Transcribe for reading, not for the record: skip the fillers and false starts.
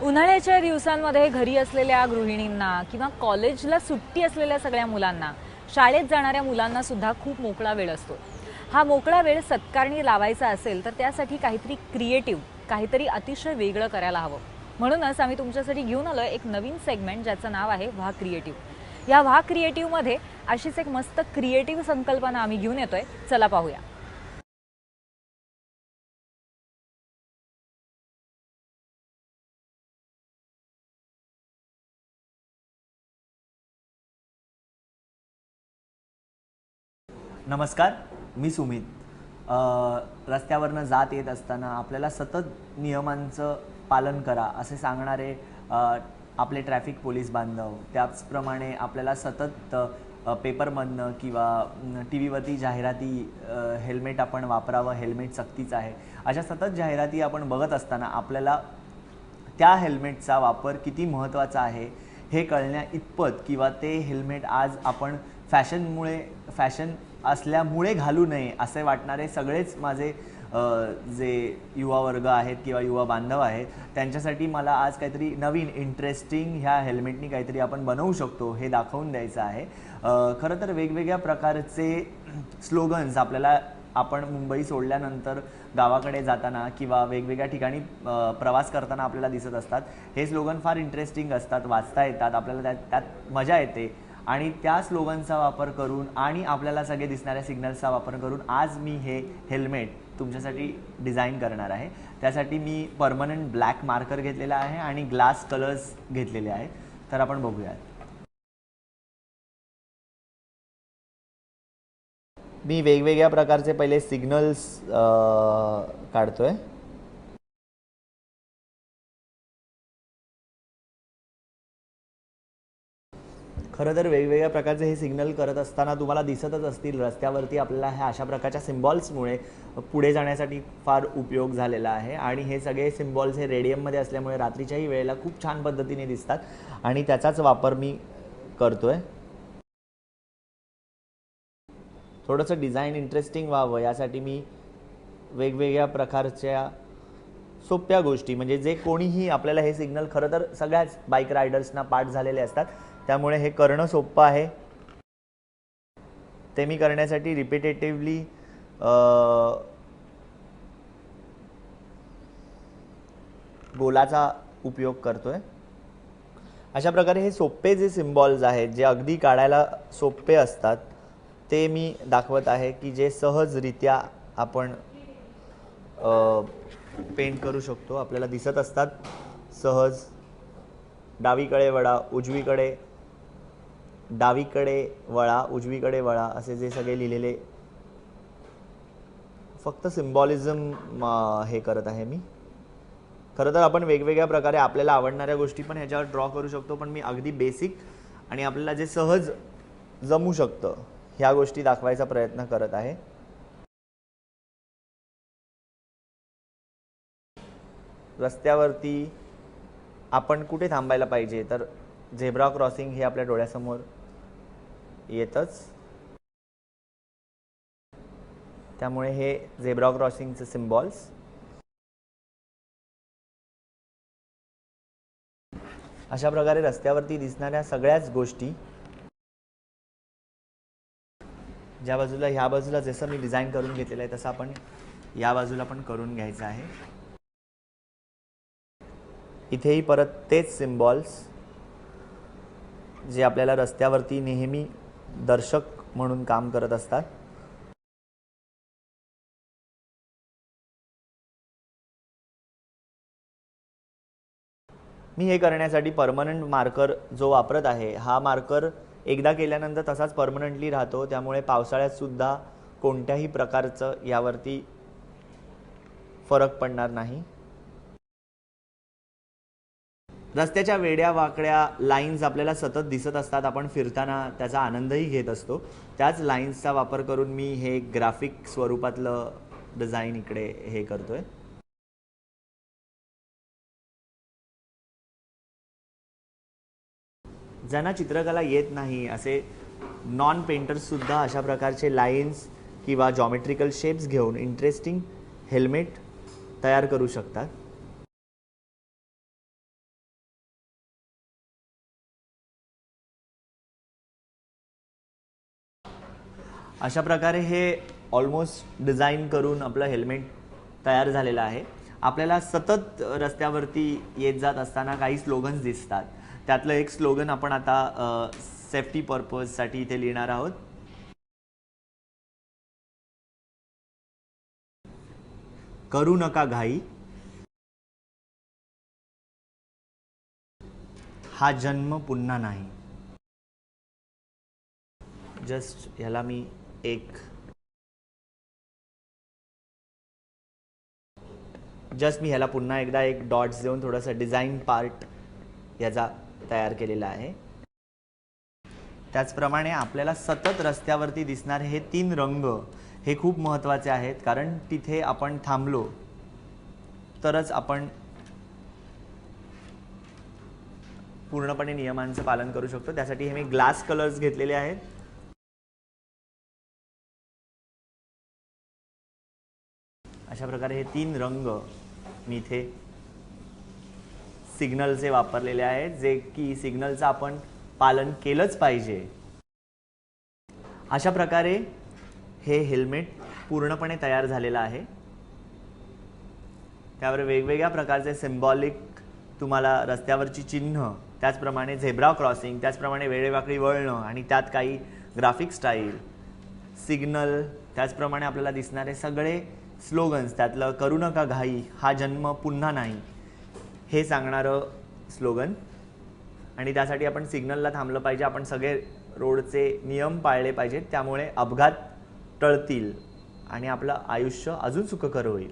उन्हाळ्याच्या दिवसांमध्ये घरी असलेल्या गृहिणींना किंवा कॉलेजला सुट्टी असलेल्या सगळ्या मुलांना, शाळेत जाणाऱ्या मुलांना सुद्धा खूप मोकळा वेळ असतो। हा मोकळा वेळ सत्कारणी लावायचा असेल तर त्यासाठी काहीतरी क्रिएटिव्ह, काहीतरी अतिशय वेगळं करायला हवं। म्हणूनच आम्ही तुमच्यासाठी घेऊन आलोय एक नवीन सेगमेंट ज्याचं नाव आहे वाह क्रिएटिव्ह। या वाह क्रिएटिव्हमध्ये अशीच एक मस्त क्रिएटिव्ह संकल्पना आम्ही घेऊन येतोय। चला पाहूया। नमस्कार, मी सुमित। रस्त्यावरनं जात येत असताना आपल्याला सतत नियमांचं पालन करा असे सांगणारे आपले ट्रॅफिक पोलीस बांधव, त्याचप्रमाणे आपल्याला सतत पेपरमधनं किंवा टी व्हीवरती जाहिराती, हेल्मेट आपण वापरावं, हेल्मेट सक्तीचं आहे, अशा सतत जाहिराती आपण बघत असताना आपल्याला त्या हेल्मेटचा वापर किती महत्त्वाचा आहे हे कळण्या इतपत किंवा ते हेल्मेट आज आपण फॅशन असल्यामुळे घालू नये असे वाटणारे सगळेच माझे जे युवा वर्ग आहेत किंवा युवा बांधव आहेत त्यांच्यासाठी मला आज काहीतरी नवीन इंटरेस्टिंग ह्या हेल्मेटनी काहीतरी आपण बनवू शकतो हे दाखवून द्यायचं आहे। खरं तर वेगवेगळ्या प्रकारचे स्लोगन्स आपल्याला आपण मुंबई सोडल्यानंतर गावाकडे जाताना किंवा वेगवेगळ्या ठिकाणी प्रवास करताना आपल्याला दिसत असतात। हे स्लोगन फार इंटरेस्टिंग असतात, वाचता येतात, आपल्याला त्यात मजा येते आणि त्या स्लोगनचा वापर करून आणि आपल्याला सगळे दिसणाऱ्या सिग्नल्सचा वापर करून आज मी हे हेल्मेट तुमच्यासाठी डिझाईन करणार आहे। त्यासाठी मी परमनंट ब्लॅक मार्कर घेतलेला आहे आणि ग्लास कलर्स घेतलेले आहेत। तर आपण बघूयात। मी वेगवेगळ्या प्रकारचे पहिले सिग्नल्स काढतोय। खरं तर वेगवेगळ्या प्रकारचे हे सिग्नल करत असताना तुम्हाला दिसतच असतील रस्त्यावरती आपल्याला ह्या अशा प्रकारच्या सिम्बॉल्समुळे पुढे जाण्यासाठी फार उपयोग झालेला आहे आणि हे सगळे सिम्बॉल्स हे रेडियममध्ये असल्यामुळे रात्रीच्याही वेळेला खूप छान पद्धतीने दिसतात आणि त्याचाच वापर मी करतोय। थोडंसं डिझाईन इंटरेस्टिंग व्हावं यासाठी मी वेगवेगळ्या प्रकारच्या सोप्या गोष्टी, म्हणजे जे कोणीही आपल्याला हे सिग्नल खरं तर सगळ्याच बाईक रायडर्सना पाठ झालेले असतात, त्यामुळे हे करणं सोपं आहे। ते मी करण्यासाठी रिपिटेटिव्हली गोलाचा उपयोग करतोय। अशा प्रकारे हे सोपे जे सिम्बॉल्स आहेत जे अगदी काढायला सोपे असतात ते मी दाखवत आहे की जे सहजरित्या आपण पेंट करू शकतो, आपल्याला दिसत असतात सहज। डावीकडे वळा, डावीकडे वळा, उजवीकडे वळा असे जे सगळे लिहिलेले फक्त सिम्बॉलिझम हे करत आहे मी। खरं तर आपण वेगवेगळ्या प्रकारे आपल्याला आवडणाऱ्या गोष्टी पण ह्याच्यावर ड्रॉ करू शकतो, पण मी अगदी बेसिक आणि आपल्याला जे सहज जमू शकतं ह्या गोष्टी दाखवायचा प्रयत्न करत आहे। रस्त्यावरती आपण कुठे थांबायला पाहिजे तर झेब्रा क्रॉसिंग हे आपल्या डोळ्यासमोर येतच, त्यामुळे हे झेब्रा क्रॉसिंगचे सिम्बॉल्स। अशा प्रकारे रस्त्यावरती दिसणाऱ्या सगळ्याच गोष्टी ज्या बाजूला ह्या बाजूला जसं मी डिझाईन करून घेतलेलं आहे तसं आपण या बाजूला पण करून घ्यायचं आहे। इथेही परत तेच सिम्बॉल्स जे आपल्याला रस्त्यावरती नेहमी दर्शक म्हणून काम करत असतात। मी हे करण्यासाठी परमनंट मार्कर जो वापरत आहे हा मार्कर एकदा केल्यानंतर तसाच परमनंटली राहतो, त्यामुळे पावसाळ्यात सुद्धा कोणत्याही प्रकारचं यावरती फरक पडणार नाही। रस्त्याच्या वेड्या वाकड्या लाईन्स आपल्याला सतत दिसत असतात, आपण फिरताना त्याचा आनंदही घेत असतो। त्याच लाईन्सचा वापर करून मी हे ग्राफिक स्वरूपातलं डिझाईन इकडे हे करतोय। ज्यांना चित्रकला येत नाही असे नॉन पेंटर्ससुद्धा अशा प्रकारचे लाईन्स किंवा जॉमेट्रिकल शेप्स घेऊन इंटरेस्टिंग हेल्मेट तयार करू शकतात। अशा प्रकारे हे ऑलमोस्ट डिझाईन करून आपलं हेल्मेट तयार झालेलं आहे. आपल्याला सतत रस्त्यावरती येत जात असताना काही स्लोगन्स दिसतात. त्यातलं एक स्लोगन आपण आता सेफ्टी पर्पजसाठी इथे लिहिणार आहोत. करू नका घाई, हा जन्म पुन्हा नाही. जस्ट ह्याला मी ह्याला पुन्हा एकदा एक डॉट्स देऊन थोडंसं डिझाईन पार्ट याचा तयार केलेला आहे. त्याचप्रमाणे आपल्याला सतत रस्त्यावरती दिसणारे हे 3 रंग हे खूप महत्त्वाचे आहेत, कारण तिथे आपण थांबलो तरच आपण पूर्णपणे नियमांचं पालन करू शकतो. त्यासाठी हे मी ग्लास कलर्स घेतलेले आहेत. अशा प्रकारे हे 3 रंग मी इथे सिग्नलचे वापरलेले आहेत, जे की सिग्नलचं आपण पालन केलंच पाहिजे. अशा प्रकारे हे हेल्मेट पूर्णपणे तयार झालेलं आहे. त्यावर वेगवेगळ्या प्रकारचे सिम्बॉलिक तुम्हाला रस्त्यावरची चिन्ह, त्याचप्रमाणे झेब्रा क्रॉसिंग, त्याचप्रमाणे वेडेवाकडी वळणं आणि त्यात काही ग्राफिक स्टाईल, सिग्नल, त्याचप्रमाणे आपल्याला दिसणारे सगळे स्लोगन्स, त्यातलं करू नका घाई, हा जन्म पुन्हा नाही हे सांगणारं स्लोगन. आणि त्यासाठी आपण सिग्नलला थांबलं पाहिजे. आपण सगळे रोडचे नियम पाळले पाहिजेत. त्यामुळे अपघात टळतील आणि आपलं आयुष्य अजून सुखकर होईल.